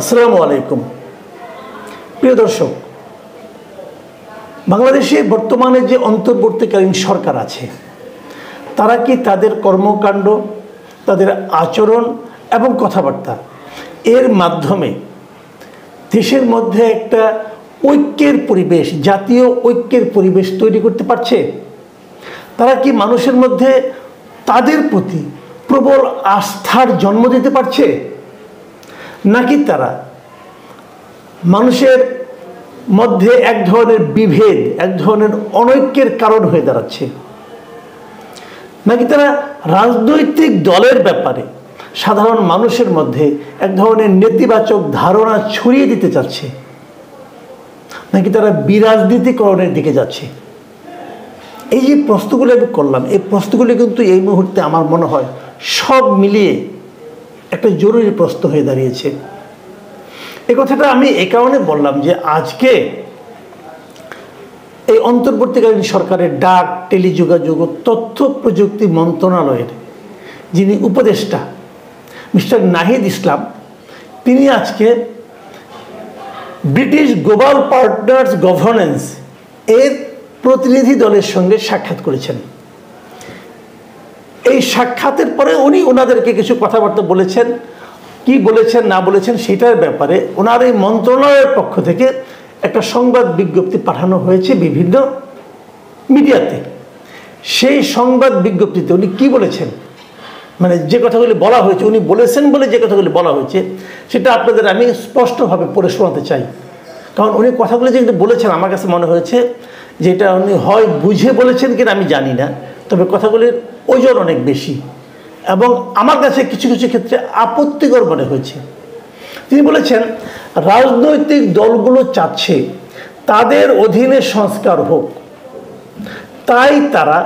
আসসালামু আলাইকুম প্রিয় দর্শক, বাংলাদেশে বর্তমানে যে অন্তর্বর্তীকালীন সরকার আছে তারা কি তাদের কর্মকাণ্ড, তাদের আচরণ এবং কথাবার্তা এর মাধ্যমে দেশের মধ্যে একটা ঐক্যের পরিবেশ, জাতীয় ঐক্যের পরিবেশ তৈরি করতে পারছে? তারা কি মানুষের মধ্যে তাদের প্রতি প্রবল আস্থার জন্ম দিতে পারছে, নাকি তারা মানুষের মধ্যে এক ধরনের বিভেদ, এক ধরনের অনৈক্যের কারণ হয়ে দাঁড়াচ্ছে? নাকি তারা রাজনৈতিক দলের ব্যাপারে সাধারণ মানুষের মধ্যে এক ধরনের নেতিবাচক ধারণা ছড়িয়ে দিতে চাচ্ছে? নাকি তারা বিরাজনীতিকরণের দিকে যাচ্ছে? এই যে প্রশ্নগুলো আমি করলাম, এই প্রশ্নগুলি কিন্তু এই মুহূর্তে আমার মনে হয় সব মিলিয়ে একটা জরুরি প্রশ্ন হয়ে দাঁড়িয়েছে। এই কথাটা আমি এই কারণে বললাম যে আজকে এই অন্তর্বর্তীকালীন সরকারের ডাক, টেলিযোগাযোগ ও তথ্য প্রযুক্তি মন্ত্রণালয়ের যিনি উপদেষ্টা মিস্টার নাহিদ ইসলাম, তিনি আজকে ব্রিটিশ গ্লোবাল পার্টনার্স গভর্নেন্স এর প্রতিনিধি দলের সঙ্গে সাক্ষাৎ করেছেন। এই সাক্ষাতের পরে উনি ওনাদেরকে কিছু কথাবার্তা বলেছেন। কি বলেছেন না বলেছেন সেটার ব্যাপারে ওনার এই মন্ত্রণালয়ের পক্ষ থেকে একটা সংবাদ বিজ্ঞপ্তি পাঠানো হয়েছে বিভিন্ন মিডিয়াতে। সেই সংবাদ বিজ্ঞপ্তিতে উনি কি বলেছেন, মানে যে কথাগুলি বলা হয়েছে, উনি বলেছেন বলে যে কথাগুলি বলা হয়েছে সেটা আপনাদের আমি স্পষ্টভাবে পড়ে শোনাতে চাই। কারণ উনি কথাগুলি যে বলেছেন আমার কাছে মনে হয়েছে যে এটা উনি হয় বুঝে বলেছেন কিনা আমি জানি না, তবে কথাগুলির ওজন অনেক বেশি এবং আমার কাছে কিছু কিছু ক্ষেত্রে আপত্তিকর মনে হয়েছে। তিনি বলেছেন, রাজনৈতিক দলগুলো চাচ্ছে তাদের অধীনে সংস্কার হোক, তাই তারা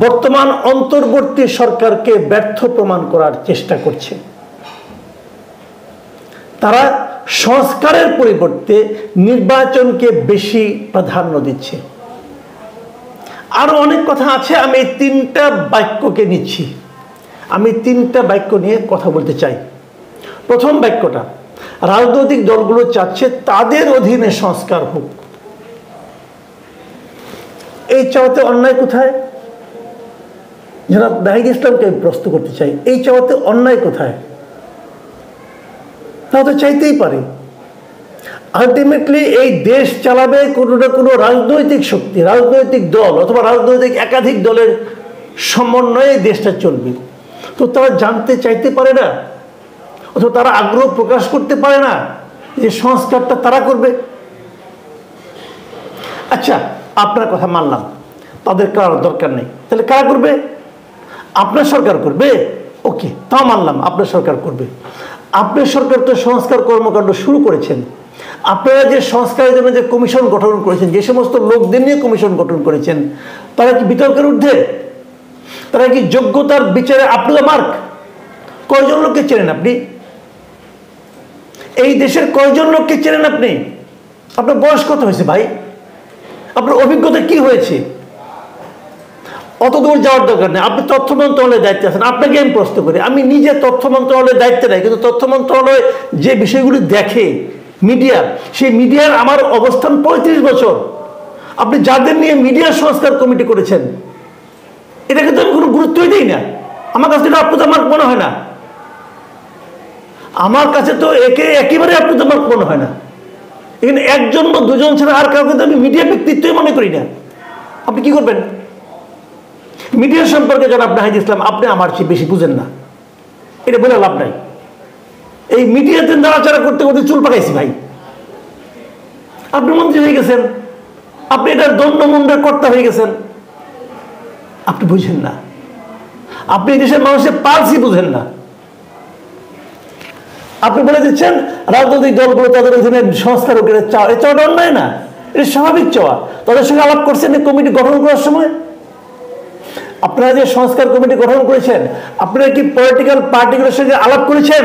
বর্তমান অন্তর্বর্তী সরকারকে ব্যর্থ প্রমাণ করার চেষ্টা করছে। তারা সংস্কারের পরিবর্তে নির্বাচনকে বেশি প্রাধান্য দিচ্ছে। আরো অনেক কথা আছে, আমি এই তিনটা বাক্যকে নিচ্ছি, আমি তিনটা বাক্য নিয়ে কথা বলতে চাই। প্রথম বাক্যটা, রাজনৈতিক দলগুলো চাচ্ছে তাদের অধীনে সংস্কার হোক। এই চাওয়াতে অন্যায় কোথায়? জনাব নাহিদ ইসলামকে আমি প্রশ্ন করতে চাই, এই চাওয়াতে অন্যায় কোথায়? তারা তো চাইতেই পারে। আলটিমেটলি এই দেশ চালাবে কোনো না কোনো রাজনৈতিক শক্তি, রাজনৈতিক দল অথবা রাজনৈতিক একাধিক দলের সমন্বয়ে দেশটা চলবে। তো তারা জানতে চাইতে পারে না অথবা তারা আগ্রহ প্রকাশ করতে পারে না যে সংস্কারটা তারা করবে? আচ্ছা, আপনার কথা মানলাম, তাদের করার দরকার নেই, তাহলে কারা করবে? আপনার সরকার করবে। ওকে, তা মানলাম, আপনার সরকার করবে। আপনার সরকার তো সংস্কার কর্মকাণ্ড শুরু করেছেন। আপনারা যে সংস্কারের জন্য যে কমিশন গঠন করেছেন, যে সমস্ত লোকদের নিয়ে কমিশন গঠন করেছেন, তারা কি বিতর্কের ঊর্ধ্বে? তারা কি যোগ্যতার বিচারে আপনার মার্ক? কয়জন লোককে চেনেন আপনি? এই দেশের কয়জন লোককে চেনেন আপনি? আপনার বয়স কত হয়েছে ভাই? আপনার অভিজ্ঞতা কি হয়েছে? অত দূর যাওয়ার দরকার নেই। আপনি তথ্য মন্ত্রণালয়ের দায়িত্বে আছেন, আপনাকে আমি প্রশ্ন করি। আমি নিজে তথ্য মন্ত্রণালয়ের দায়িত্বে নাই, কিন্তু তথ্য মন্ত্রণালয় যে বিষয়গুলি দেখে মিডিয়া, সেই মিডিয়ার আমার অবস্থান 35 বছর। আপনি যাদের নিয়ে মিডিয়া সংস্কার কমিটি করেছেন, এটাকে তো আমি কোনো গুরুত্বই দিই না। আমার কাছে এটা আপনার মনে হয় না। আমার কাছে তো একেবারে আপনার মনে হয় না। এখানে একজন বা দুজন ছাড়া আর কাউকে তো আমি মিডিয়া ব্যক্তিত্বই মনে করি না। আপনি কি করবেন? মিডিয়া সম্পর্কে জনাব নাহিদ ইসলাম, আপনি আমার চেয়ে বেশি বুঝেন না, এটা বলে লাভ নাই। এই মিডিয়াতে নাড়াচাড়া করতে করতে চুল পাকাইছি ভাই। আপনি মন্ত্রী হয়ে গেছেন, আপনি এটার দণ্ডমুণ্ডের কর্তা হয়ে গেছেন, আপনি বুঝেন না। আপনি দেশের মানুষের পালসই বুঝেন না। আপনি বলে দিচ্ছেন রাজনৈতিক দলগুলো তাদের অধীনে সংস্কার হোক, এটা চাওয়া, এই চাওয়াটা অন্যায় না, এটা স্বাভাবিক চাওয়া। তাদের সঙ্গে আলাপ করছেন এই কমিটি গঠন করার সময়? আপনারা যে সংস্কার কমিটি গঠন করেছেন, আপনারা কি পলিটিক্যাল পার্টিগুলোর সঙ্গে আলাপ করেছেন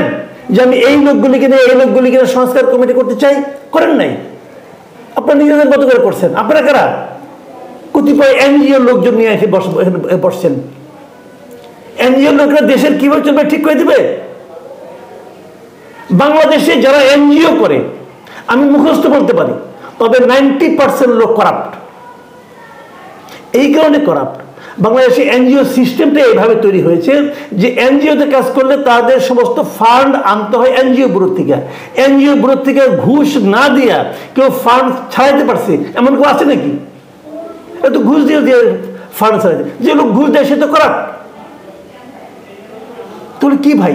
যে আমি এই লোকগুলিকে নিয়ে এই লোকগুলিকে নিয়ে সংস্কার কমিটি করতে চাই? করেন নাই। আপনারা নিজেদের মতো করে করছেন। আপনারা কারা? কতিপয় এনজিও লোকজন নিয়ে এসে বসছেন। এনজিও লোকরা দেশের কিভাবে চলবে ঠিক করে দিবে? বাংলাদেশে যারা এনজিও করে আমি মুখস্থ বলতে পারি, তবে 90% লোক করাপ্ট। এই কারণে করাপ্ট। বাংলাদেশে এনজিও সিস্টেমটা এইভাবে তৈরি হয়েছে যে এনজিওতে কাজ করলে তাদের সমস্ত ফান্ড আনতে হয় এনজিও ব্যুরো থেকে। এনজিও ব্যুরো থেকে ঘুষ না দিয়া কেউ ফান্ড ছাড়াইতে পারছে এমন কেউ আছে নাকি? এত ঘুষ দিয়ে দিয়ে ফান্ড ছাড়াইতে, যে লোক ঘুষ দেয় সে তো করাপ্ট। তাহলে কি ভাই?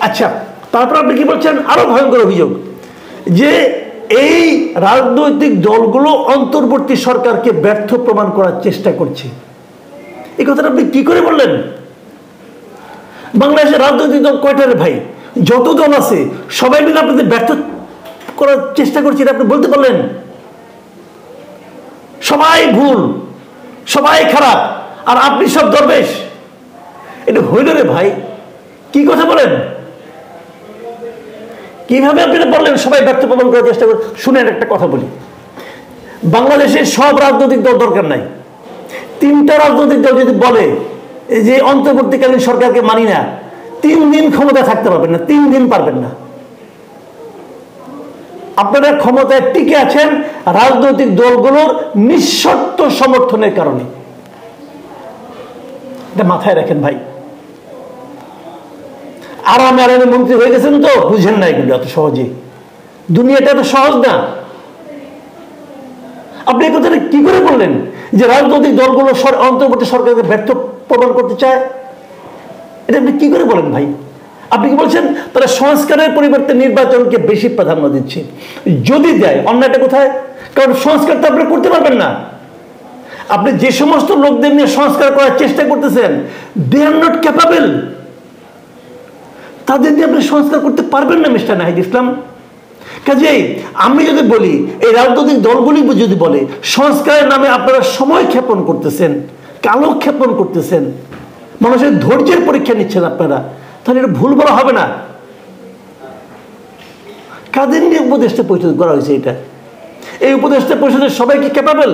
আচ্ছা, তারপর আপনি কি বলছেন? আরো ভয়ঙ্কর অভিযোগ যে এই রাজনৈতিক দলগুলো অন্তর্বর্তী সরকারকে ব্যর্থ প্রমাণ করার চেষ্টা করছে। এই কথাটা আপনি কি করে বললেন? বাংলাদেশের রাজনৈতিক দল কয়টা রে ভাই? যত দল আছে সবাই মিলে আপনাদের ব্যর্থ করার চেষ্টা করছে, এটা আপনি বলতে পারলেন? সবাই ভুল, সবাই খারাপ, আর আপনি সব দরবেশ। এটা হইল রে ভাই? কি কথা বলেন? কিভাবে আপনি বললেন সবাই ব্যর্থ প্রমাণ করার চেষ্টা করে? শুনেন, একটা কথা বলি, বাংলাদেশে সব রাজনৈতিক দল দরকার নাই। 3টা রাজনৈতিক দল যদি বলে যে অন্তর্বর্তীকালীন সরকারকে মানি না, 3 দিন ক্ষমতা থাকতে পারবেন না, 3 দিন পারবেন না। আপনারা ক্ষমতায় টিকে আছেন রাজনৈতিক দলগুলোর নিঃশর্ত সমর্থনের কারণে। এটা মাথায় রাখেন ভাই। আরামে আরামে মন্ত্রী হয়ে গেছেন তো বুঝেন না এগুলো এত সহজে। দুনিয়াটা এত সহজ না। আপনি এই কথাটা কি করে বললেন যে রাজনৈতিক দলগুলো অন্তর্বর্তী সরকারকে ব্যর্থ প্রমাণ করতে চায়? এটা আপনি কি করে বলেন ভাই? আপনি কি বলছেন তারা সংস্কারের পরিবর্তে নির্বাচনকে বেশি প্রাধান্য দিচ্ছে? যদি দেয়, অন্যটা কোথায়? কারণ সংস্কার তো আপনি করতে পারবেন না। আপনি যে সমস্ত লোকদের নিয়ে সংস্কার করার চেষ্টা করতেছেন, দে আর নট ক্যাপাবল। তাদের দিয়ে আপনি সংস্কার করতে পারবেন না মিস্টার নাহিদ ইসলাম। কাজেই আমি যদি বলি, এই রাজনৈতিক দলগুলি যদি বলে সংস্কারের নামে আপনারা সময় ক্ষেপণ করতেছেন, কালক্ষেপণ করতেছেন, মানুষের ধৈর্যের পরীক্ষা নিচ্ছেন আপনারা, তাহলে এটা ভুল বলা হবে না। কাদের নিয়ে উপদেষ্টা পরিষদ করা হয়েছে? এটা এই উপদেষ্টা পরিষদের সবাই কি ক্যাপাবল?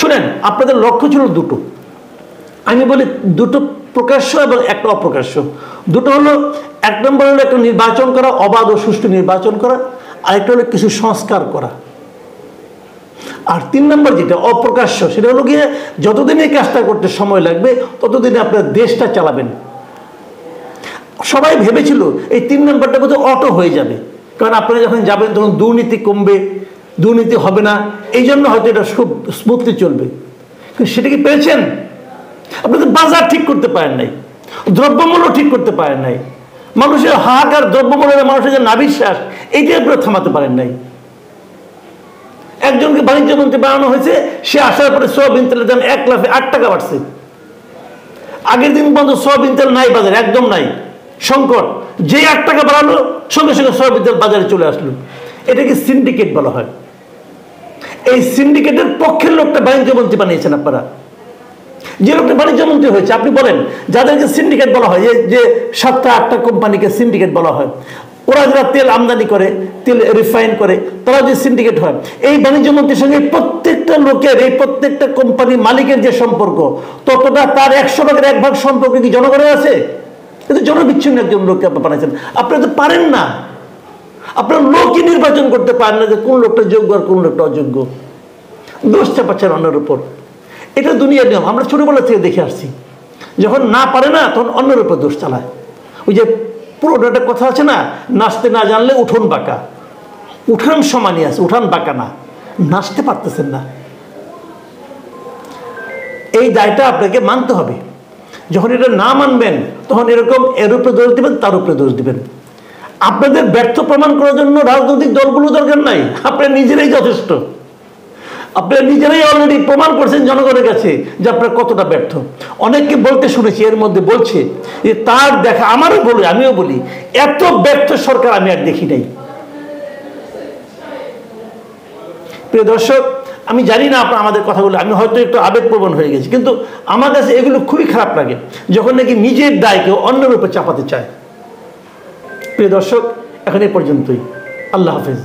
শুনেন, আপনাদের লক্ষ্য ছিল দুটো। আমি বলি দুটো প্রকাশ্য এবং একটা অপ্রকাশ্য। দুটো হলো, 1 নম্বর হলো একটা নির্বাচন করা, অবাধ ও সুষ্ঠু নির্বাচন করা, আরেকটা হলো কিছু সংস্কার করা। আর 3 নম্বর যেটা অপ্রকাশ্য, সেটা হলো গিয়ে যতদিন এই কাজটা করতে সময় লাগবে ততদিনে আপনার দেশটা চালাবেন। সবাই ভেবেছিল এই 3 নম্বরটা বোধহয় অটো হয়ে যাবে, কারণ আপনারা যখন যাবেন তখন দুর্নীতি কমবে, দুর্নীতি হবে না, এই জন্য হয়তো এটা খুব স্মুথলি চলবে। কিন্তু সেটা কি পেয়েছেন? আপনাদের বাজার ঠিক করতে পারেন নাই, দ্রব্যমূল্য ঠিক করতে পারেন নাই, মানুষের হাহাকার, দ্রব্যমূল্যের মানুষের যে নাভিশ্বাস, এইটাই আপনারা থামাতে পারেন নাই। একজনকে বাণিজ্য মন্ত্রী বানানো হয়েছে, সে আসার পরে সয়াবিন তেলের দাম 1 লাফে 8 টাকা বাড়ছে। আগের দিন পর্যন্ত সয়াবিন তেল নাই বাজারে, একদম নাই, সংকট। যে 8 টাকা বাড়ালো সঙ্গে সঙ্গে সয়াবিন তেল বাজারে চলে আসলো। এটাকে সিন্ডিকেট বলা হয়। এই সিন্ডিকেটের পক্ষের লোকটা বাণিজ্য মন্ত্রী বানিয়েছেন আপনারা। যে লোকটা বাণিজ্য মন্ত্রী হয়েছে, আপনি বলেন যাদেরকে সিন্ডিকেট বলা হয়, যে 7টা 8টা কোম্পানিকে সিন্ডিকেট বলা হয়, ওরা যারা তেল আমদানি করে, তেল রিফাইন করে, তারা যে সিন্ডিকেট হয়, এই বাণিজ্য মন্ত্রীর সঙ্গে প্রত্যেকটা লোকের, এই প্রত্যেকটা কোম্পানির মালিকের যে সম্পর্ক, ততটা তার 100 ভাগের 1 ভাগ সম্পর্ক কি জনগণের আছে? কিন্তু জনবিচ্ছিন্ন একজন লোককে আপনি বানাইছেন। আপনারা তো পারেন না, আপনারা লোকই নির্বাচন করতে পারেন না যে কোন লোকটা যোগ্য আর কোন লোকটা অযোগ্য। দোষ চাপাচ্ছেন অন্যের উপর। এটা দুনিয়ার নিয়ম, আমরা ছোটবেলা থেকে দেখে আসছি। যখন না পারে না তখন অন্যের উপর দোষ চালায়। ওই যে পুরোটা একটা কথা আছে না, নাচতে না জানলে উঠোন বাঁকা। উঠান সমানই আছে, উঠান বাঁকা না, নাচতে পারতেছেন না। এই দায়টা আপনাকে মানতে হবে। যখন এটা না মানবেন তখন এরকম এর উপরে দোষ দিবেন, তার উপরে দোষ দিবেন। আপনাদের ব্যর্থ প্রমাণ করার জন্য রাজনৈতিক দলগুলো দরকার নাই, আপনারা নিজেরাই যথেষ্ট। আপনারা নিজেরাই অলরেডি প্রমাণ করছেন জনগণের কাছে যে আপনারা কতটা ব্যর্থ। অনেককে বলতে শুনেছি, এর মধ্যে বলছে যে তার দেখা, আমারও বলি, আমিও বলি, এত ব্যর্থ সরকার আমি আর দেখি নাই। প্রিয় দর্শক, আমি জানি না আপনার আমাদের কথাগুলো, আমি হয়তো একটু আবেগপ্রবণ হয়ে গেছি, কিন্তু আমার কাছে এগুলো খুবই খারাপ লাগে যখন নাকি নিজের দায়কে অন্যের উপর চাপাতে চায়। প্রিয় দর্শক, এখন এই পর্যন্তই। আল্লাহ হাফেজ।